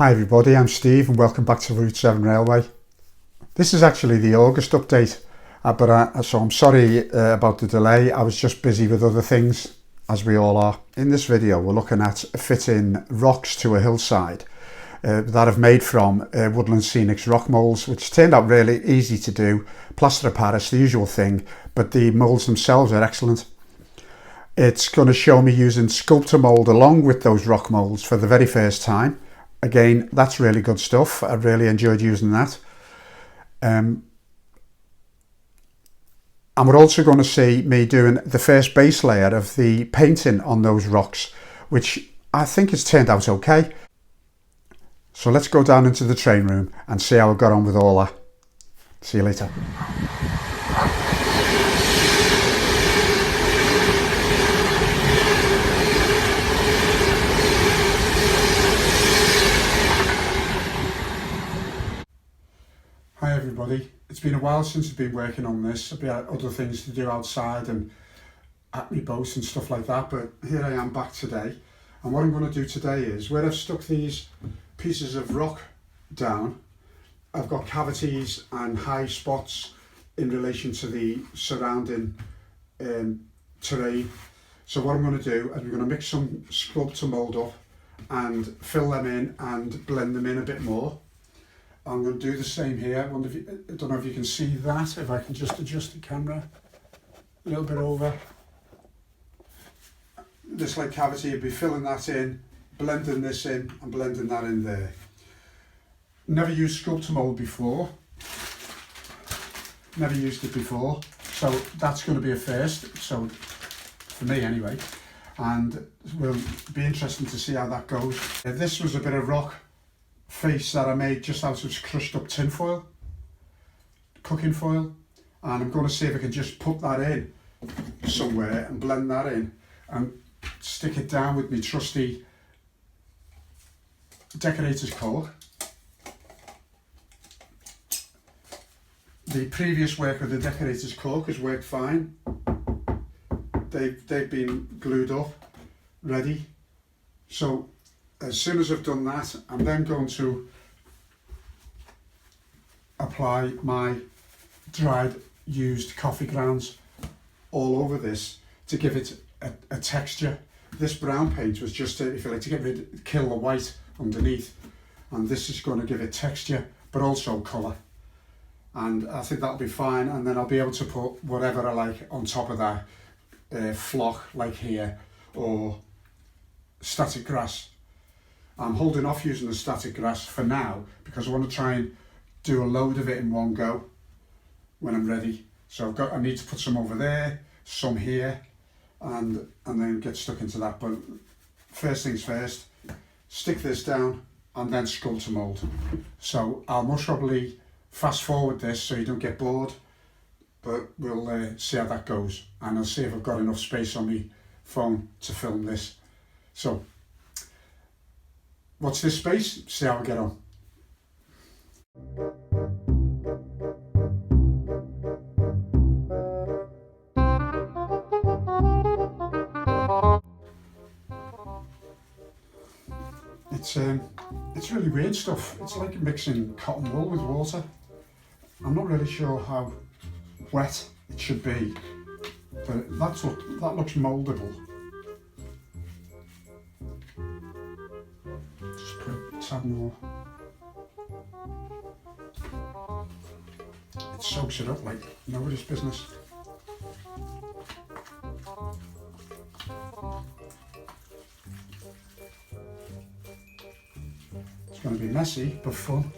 Hi everybody, I'm Steve and welcome back to Route 7 Railway. This is actually the August update, so I'm sorry about the delay. I was just busy with other things, as we all are. In this video we're looking at fitting rocks to a hillside that I've made from Woodland Scenics rock moulds, which turned out really easy to do. Plaster of Paris, the usual thing, but the moulds themselves are excellent. It's going to show me using Sculptamould along with those rock moulds for the very first time. Again, that's really good stuff. I really enjoyed using that. And we're also going to see me doing the first base layer of the painting on those rocks, which I think has turned out okay. So let's go down into the train room and see how I got on with all that. See you later. Hi everybody, it's been a while since I've been working on this. I've had other things to do outside and at my boat and stuff like that, but here I am back today. And what I'm going to do today is, where I've stuck these pieces of rock down, I've got cavities and high spots in relation to the surrounding terrain. So what I'm going to do is I'm going to mix some Sculptamould up and fill them in and blend them in a bit more. I'm going to do the same here. I don't know if you can see that, if I can just adjust the camera a little bit over. This like cavity, you'd be filling that in, blending this in and blending that in there. Never used Sculptamould before. Never used it before. So that's going to be a first, so for me anyway. And it will be interesting to see how that goes. This was a bit of rock face that I made just out of crushed up tinfoil, cooking foil, and I'm going to see if I can just put that in somewhere and blend that in and stick it down with my trusty decorator's cork. The previous work with the decorator's cork has worked fine. They've been glued up, ready. So as soon as I've done that, I'm then going to apply my dried used coffee grounds all over this to give it a texture. This brown paint was just to, if you like, to kill the white underneath, and this is going to give it texture but also colour, and I think that'll be fine. And then I'll be able to put whatever I like on top of that, flock like here, or static grass. I'm holding off using the static grass for now because I want to try and do a load of it in one go when I'm ready. So I need to put some over there, some here, and then get stuck into that. But first things first, stick this down and then Sculptamould. So I'll most probably fast forward this so you don't get bored, but we'll see how that goes, and I'll see if I've got enough space on my phone to film this. So watch this space, see how we get on. It's really weird stuff. It's like mixing cotton wool with water. I'm not really sure how wet it should be, but that looks mouldable. Just put a tad more. It soaks it up like nobody's business. It's going to be messy but fun.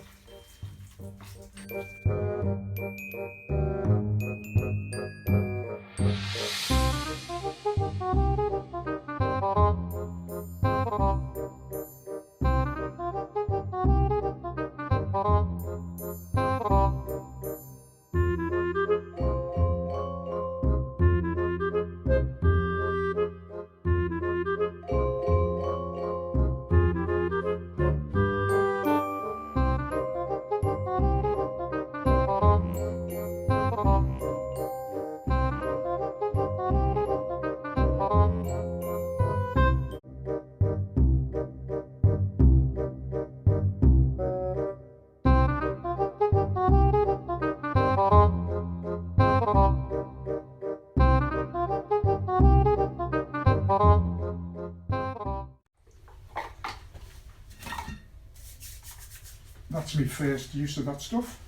that's my first use of that stuff.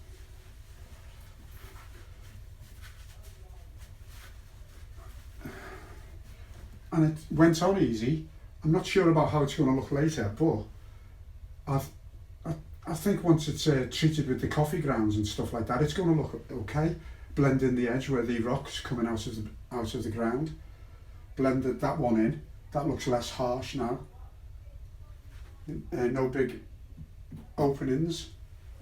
And it went on easy. I'm not sure about how it's going to look later, but I think once it's treated with the coffee grounds and stuff like that, it's going to look okay. Blend in the edge where the rock's coming out of the ground. Blended that one in. That looks less harsh now. No big openings.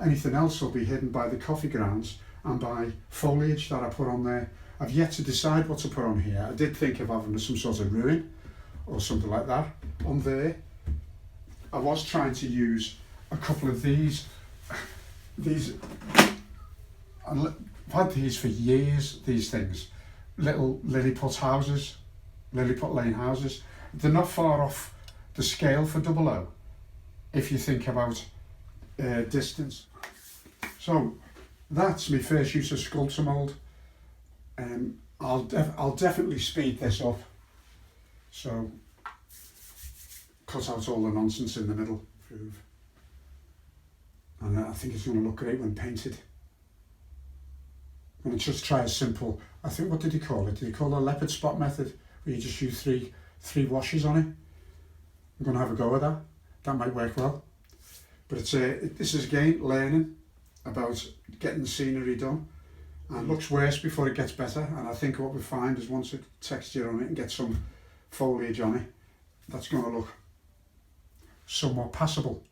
Anything else will be hidden by the coffee grounds and by foliage that I put on there. I've yet to decide what to put on here. I did think of having some sort of ruin or something like that on there. I was trying to use a couple of these. I've had these for years, these things. Little Lilliput houses, Lilliput Lane houses. They're not far off the scale for 00 if you think about distance. So that's my first use of Sculptamould. I'll definitely speed this up. So cut out all the nonsense in the middle. And I think it's going to look great when painted. I'm going to just try a simple, I think, what did he call it? Did he call it a leopard spot method, where you just use three washes on it? I'm going to have a go at that. That might work well. But this is again learning about getting the scenery done. And it looks worse before it gets better. And I think what we find is once it texture on it and get some foliage on it, that's going to look somewhat passable.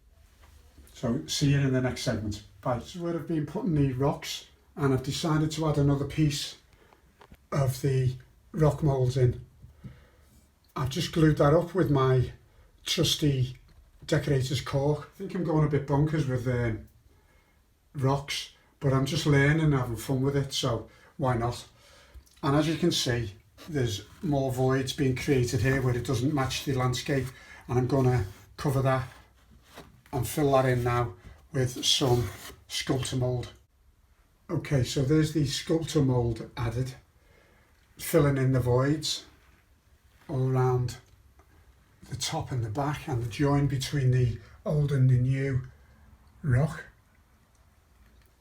So see you in the next segment. Bye. This is where I've been putting the rocks, and I've decided to add another piece of the rock moulds in. I've just glued that up with my trusty decorator's cork. I think I'm going a bit bonkers with rocks, but I'm just learning and having fun with it, so why not? And as you can see, there's more voids being created here where it doesn't match the landscape, and I'm going to cover that and fill that in now with some Sculptamould. Okay, so there's the Sculptamould added, filling in the voids all around the top and the back and the join between the old and the new rock.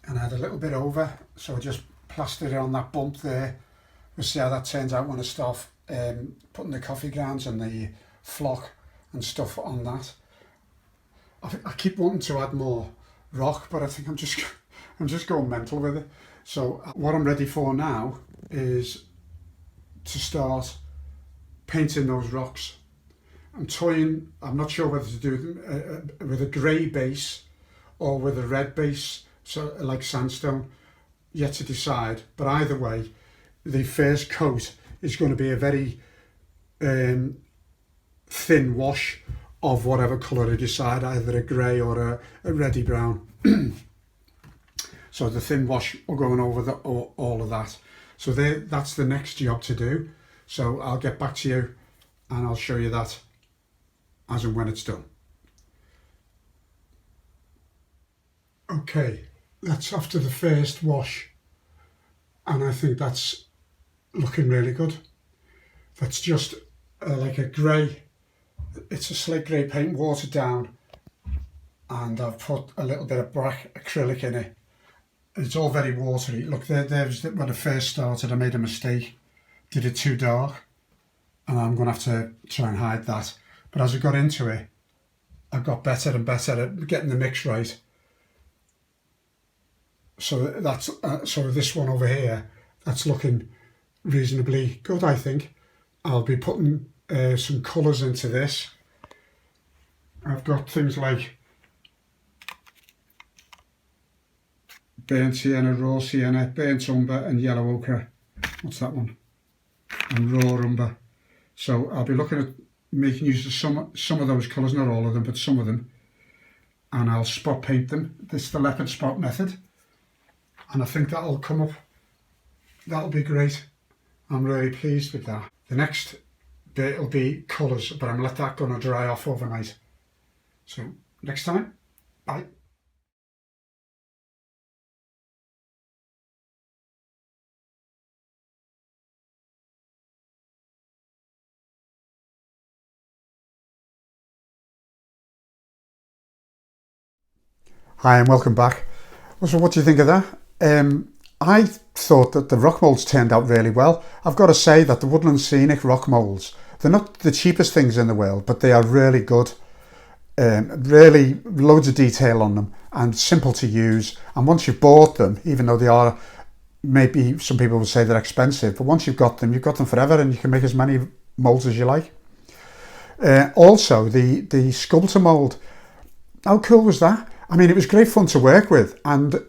And add a little bit over, so I just plastered it on that bump there. We'll see how that turns out when I start putting the coffee grounds and the flock and stuff on that. I keep wanting to add more rock, but I think I'm just going mental with it. So what I'm ready for now is to start painting those rocks. I'm not sure whether to do them with a grey base or with a red base, so like sandstone, yet to decide. But either way, the first coat is going to be a very thin wash of whatever colour I decide, either a grey or a reddy brown. So the thin wash will go over all of that. So that's the next job to do. So I'll get back to you and I'll show you that as and when it's done. Okay, that's after the first wash, and I think that's looking really good. That's just like a grey, it's a slate grey paint, watered down, and I've put a little bit of black acrylic in it. It's all very watery. Look, there's when I first started, I made a mistake, did it too dark, and I'm going to have to try and hide that. But as I got into it, I got better and better at getting the mix right. So that's so this one over here, that's looking reasonably good, I think. I'll be putting some colours into this. I've got things like burnt sienna, raw sienna, burnt umber and yellow ochre. What's that one? And raw umber. So I'll be looking at making use of some of those colours, not all of them, but some of them. And I'll spot paint them. This is the leopard spot method. And I think that'll come up, that'll be great. I'm really pleased with that. The next bit will be colours, but I'm going to let that go and dry off overnight. So next time, bye. Hi and welcome back. So what do you think of that? I thought that the rock moulds turned out really well. I've got to say that the Woodland Scenic rock moulds, they're not the cheapest things in the world, but they are really good. Really loads of detail on them and simple to use. And once you've bought them, even though they are, maybe some people will say they're expensive, but once you've got them forever and you can make as many moulds as you like. Also, the Sculptamould, how cool was that? I mean, it was great fun to work with, and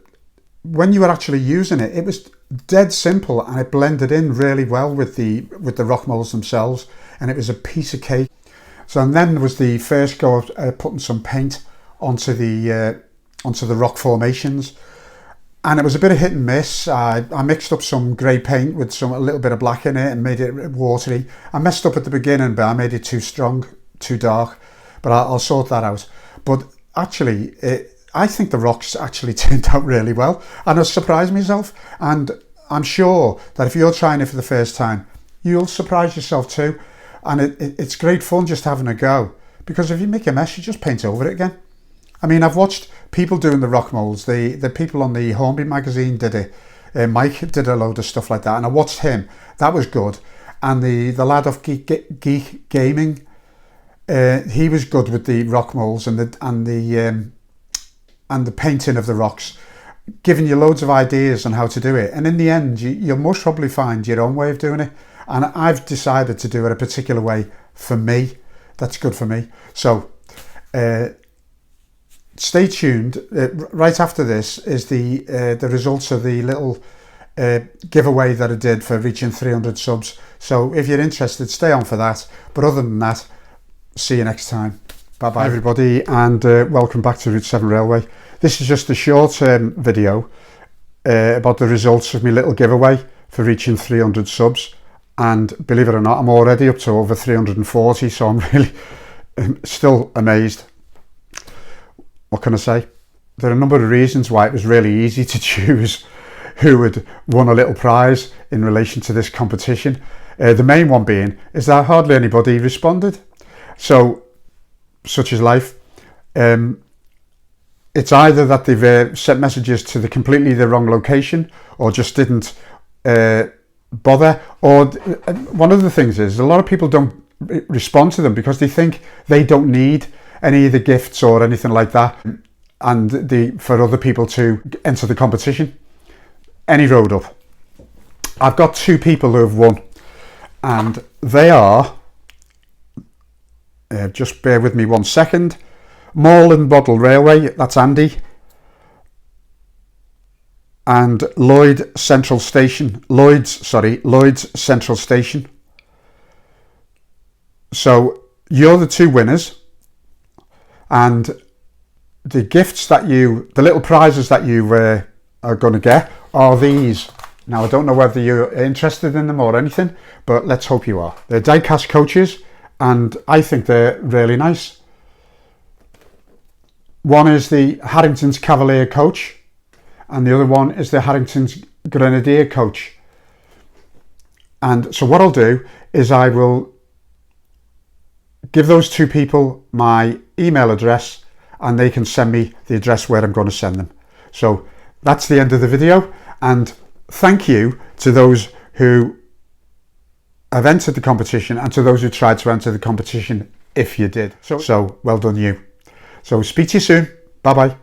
when you were actually using it, it was dead simple and it blended in really well with the rock moulds themselves, and it was a piece of cake. So and then was the first go of putting some paint onto the rock formations, and it was a bit of hit and miss. I mixed up some grey paint with a little bit of black in it and made it watery. I messed up at the beginning, but I made it too strong, too dark, but I'll sort that out. But actually, I think the rocks actually turned out really well, and I surprised myself, and I'm sure that if you're trying it for the first time, you'll surprise yourself too. And it's great fun just having a go, because if you make a mess, you just paint over it again. I mean, I've watched people doing the rock moulds. The people on the Hornby magazine did it. Mike did a load of stuff like that, and I watched him. That was good. And the lad off Geek Gaming, he was good with the rock moulds and the painting of the rocks, giving you loads of ideas on how to do it. And in the end, you'll most probably find your own way of doing it. And I've decided to do it a particular way for me. That's good for me. So stay tuned. Right after this is the results of the little giveaway that I did for reaching 300 subs. So if you're interested, stay on for that. But other than that, see you next time. Bye-bye everybody, and welcome back to Route 7 Railway. This is just a short video about the results of my little giveaway for reaching 300 subs. And believe it or not, I'm already up to over 340, so I'm really still amazed. What can I say? There are a number of reasons why it was really easy to choose who had won a little prize in relation to this competition. The main one being is that hardly anybody responded. So, such is life. It's either that they've sent messages to completely the wrong location, or just didn't bother. Or one of the things is a lot of people don't respond to them because they think they don't need any of the gifts or anything like that, and for other people to enter the competition. Any road up. I've got two people who have won, and they are, just bear with me 1 second, Moreland Bottle Railway, that's Andy, and Lloyd's Central Station. So you're the two winners, and the gifts that the little prizes that you are going to get are these. Now I don't know whether you're interested in them or anything, but let's hope you are. They're die-cast coaches, and I think they're really nice. One is the Harrington's Cavalier coach, and the other one is the Harrington's Grenadier coach. And so what I'll do is I will give those two people my email address, and they can send me the address where I'm going to send them. So that's the end of the video, and thank you to those who have entered the competition and to those who tried to enter the competition if you did. So well done you. So speak to you soon. Bye bye.